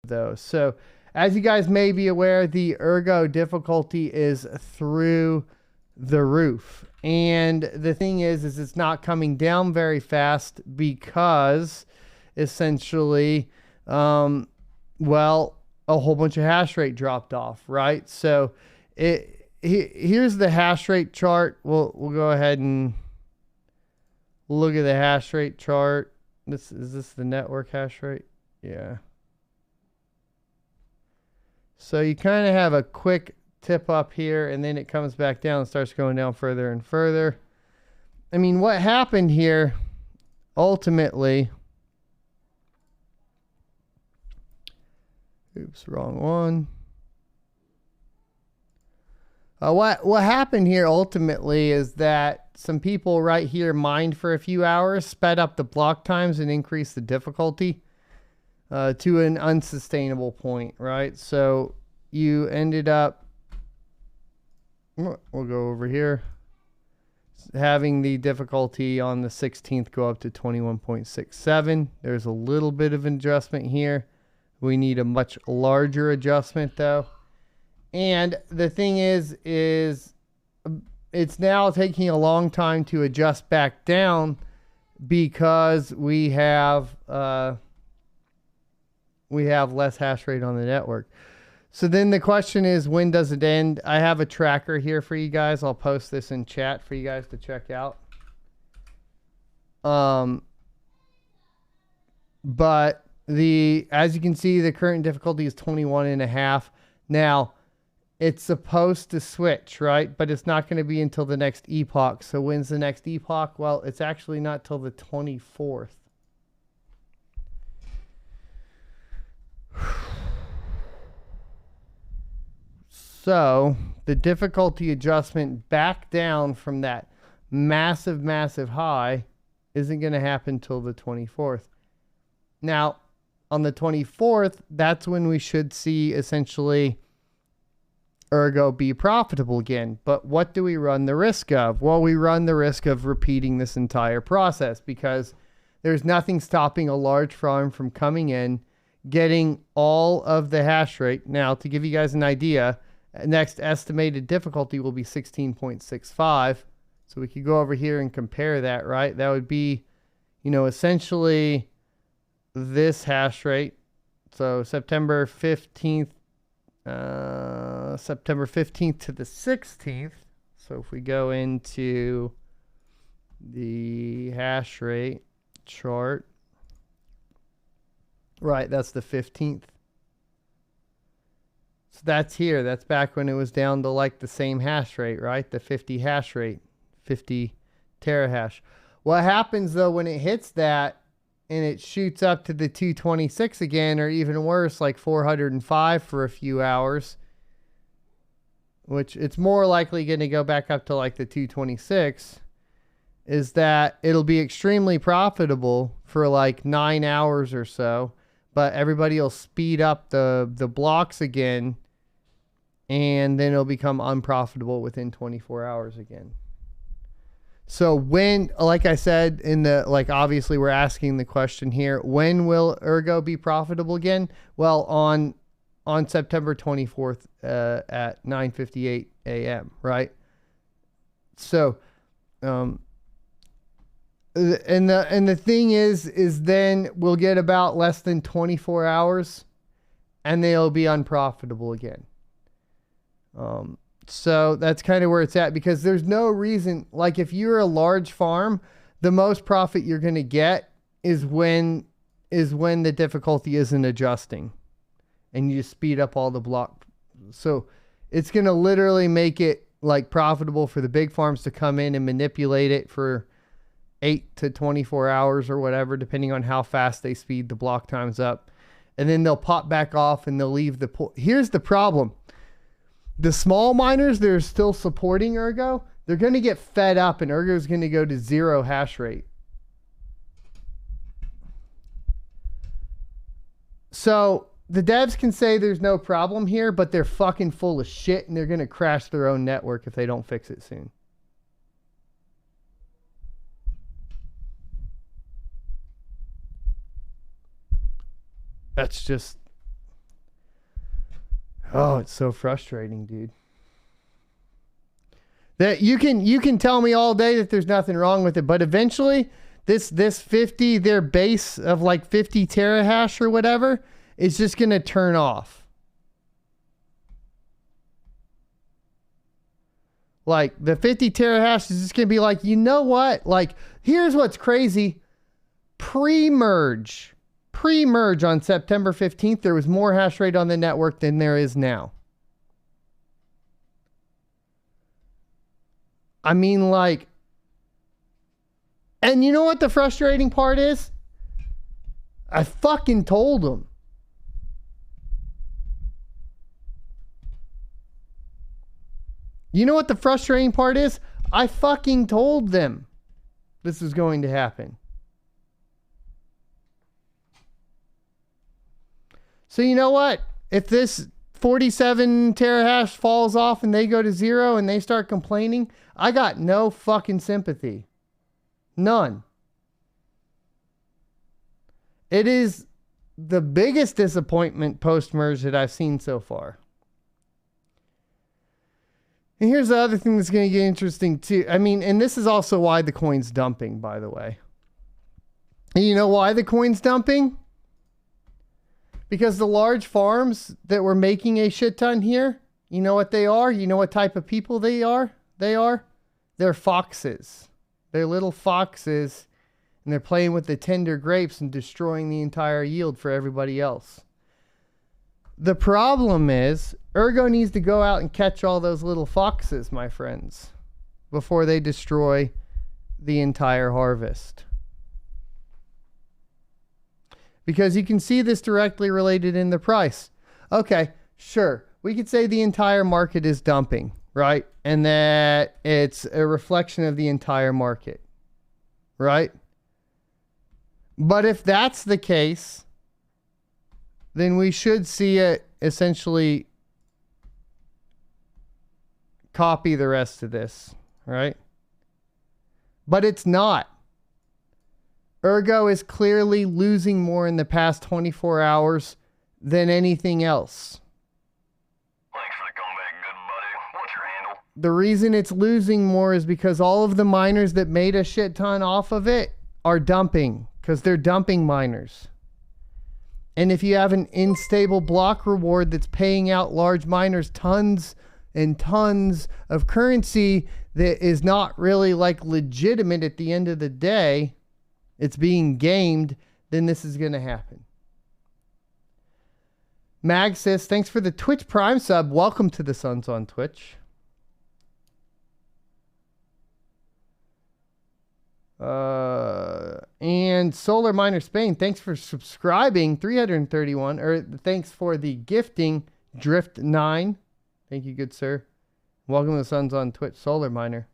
those. So as you guys may be aware, the Ergo difficulty is through the roof. And the thing is it's not coming down very fast because essentially, well, a whole bunch of hash rate dropped off, right? So here's the hash rate chart. We'll go ahead and look at the hash rate chart. Is this the network hash rate? Yeah. So you kind of have a quick tip up here, and then it comes back down and starts going down further and further. I mean, what happened here ultimately, oops, wrong one. What happened here ultimately is that some people right here mined for a few hours, sped up the block times, and increased the difficulty to an unsustainable point, right? So you ended up, we'll go over here, having the difficulty on the 16th go up to 21.67. There's a little bit of an adjustment here. We need a much larger adjustment though. And the thing is it's now taking a long time to adjust back down because we have less hash rate on the network. So then the question is, when does it end? I have a tracker here for you guys. I'll post this in chat for you guys to check out. But as you can see, the current difficulty is 21.5. Now, it's supposed to switch, right? But it's not going to be until the next epoch. So when's the next epoch? Well, it's actually not till the 24th. So the difficulty adjustment back down from that massive, massive high isn't going to happen till the 24th. Now, on the 24th, that's when we should see essentially Ergo be profitable again. But what do we run the risk of? Well, we run the risk of repeating this entire process because there's nothing stopping a large farm from coming in, getting all of the hash rate. Now, to give you guys an idea, next estimated difficulty will be 16.65. So we could go over here and compare that, right? That would be, essentially this hash rate. So September 15th to the 16th. So if we go into the hash rate chart, right, that's the 15th. So that's here. That's back when it was down to like the same hash rate, right? The 50 hash rate, 50 terahash. What happens though when it hits that and it shoots up to the 226 again, or even worse, like 405 for a few hours, which it's more likely going to go back up to like the 226, is that it'll be extremely profitable for like 9 hours or so, but everybody will speed up the blocks again, and then it'll become unprofitable within 24 hours again. So when, like I said, obviously we're asking the question here, when will Ergo be profitable again? Well, on September 24th at 9:58 a.m., right? So, and the thing is then we'll get about less than 24 hours and they'll be unprofitable again. So that's kind of where it's at, because there's no reason, like if you're a large farm, the most profit you're going to get is when the difficulty isn't adjusting and you just speed up all the block. So it's going to literally make it like profitable for the big farms to come in and manipulate it for 8 to 24 hours or whatever, depending on how fast they speed the block times up. And then they'll pop back off and they'll leave the pool. Here's the problem. The small miners, they're still supporting Ergo. They're going to get fed up and Ergo is going to go to 0 hash rate. So the devs can say there's no problem here, but they're fucking full of shit and they're going to crash their own network if they don't fix it soon. That's just Oh, it's so frustrating, dude. That you can tell me all day that there's nothing wrong with it, but eventually this 50, their base of like 50 terahash or whatever, is just going to turn off. Like the 50 terahash is just going to be like, you know what? Like, here's what's crazy. Pre-merge on September 15th, there was more hash rate on the network than there is now. I mean, like, and you know what the frustrating part is? I fucking told them. You know what the frustrating part is? I fucking told them this is going to happen. So you know what? If this 47 terahash falls off and they go to 0 and they start complaining, I got no fucking sympathy. None. It is the biggest disappointment post-merge that I've seen so far. And here's the other thing that's going to get interesting too. I mean, and this is also why the coin's dumping, by the way. And you know why the coin's dumping? Because the large farms that were making a shit ton here, you know what they are? You know what type of people they are? They're foxes. They're little foxes, and they're playing with the tender grapes and destroying the entire yield for everybody else. The problem is, Ergo needs to go out and catch all those little foxes, my friends, before they destroy the entire harvest. Because you can see this directly related in the price. Okay, sure. We could say the entire market is dumping, right? And that it's a reflection of the entire market, right? But if that's the case, then we should see it essentially copy the rest of this, right? But it's not. Ergo is clearly losing more in the past 24 hours than anything else. Thanks for the comeback, good buddy. What's your handle? The reason it's losing more is because all of the miners that made a shit ton off of it are dumping, because they're dumping miners. And if you have an unstable block reward that's paying out large miners tons and tons of currency that is not really like legitimate at the end of the day, it's being gamed, then this is going to happen. Mag says, thanks for the Twitch Prime sub. Welcome to the Suns on Twitch. And Solar Miner Spain, thanks for subscribing. 331, or thanks for the gifting. Drift 9. Thank you, good sir. Welcome to the Suns on Twitch. Solar Miner.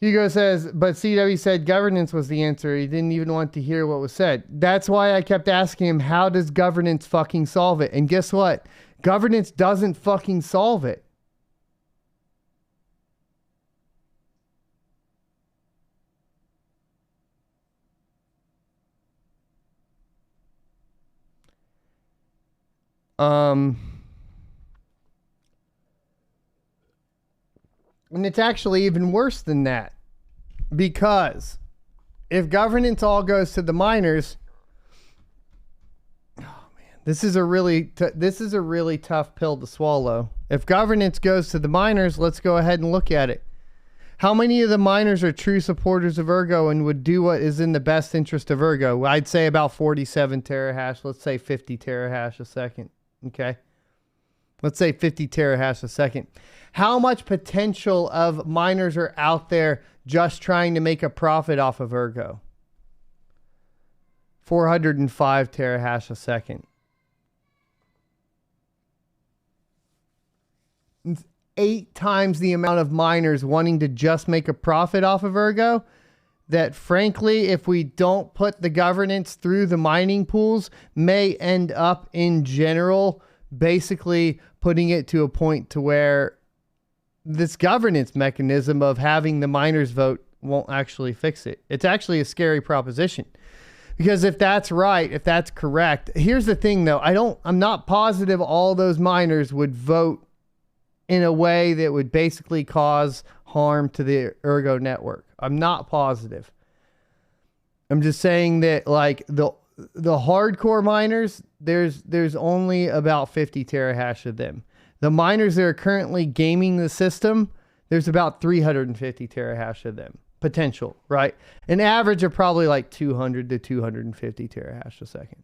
Hugo says, but CW said governance was the answer. He didn't even want to hear what was said. That's why I kept asking him, how does governance fucking solve it? And guess what? Governance doesn't fucking solve it. And it's actually even worse than that, because if governance all goes to the miners, oh man, this is a really tough pill to swallow. If governance goes to the miners, let's go ahead and look at it. How many of the miners are true supporters of Ergo and would do what is in the best interest of Ergo? I'd say about 47 terahash. Let's say 50 terahash a second. Okay. Let's say 50 terahash a second. How much potential of miners are out there just trying to make a profit off of Ergo? 405 terahash a second. It's 8 times the amount of miners wanting to just make a profit off of Ergo. That frankly, if we don't put the governance through the mining pools, may end up in general basically putting it to a point to where this governance mechanism of having the miners vote won't actually fix it. It's actually a scary proposition, Because if that's right, if that's correct, here's the thing though. I'm not positive all those miners would vote in a way that would basically cause harm to the Ergo network. I'm not positive. I'm just saying that like the hardcore miners, there's only about 50 terahash of them. The miners that are currently gaming the system, there's about 350 terahash of them. Potential, right? An average of probably like 200 to 250 terahash a second.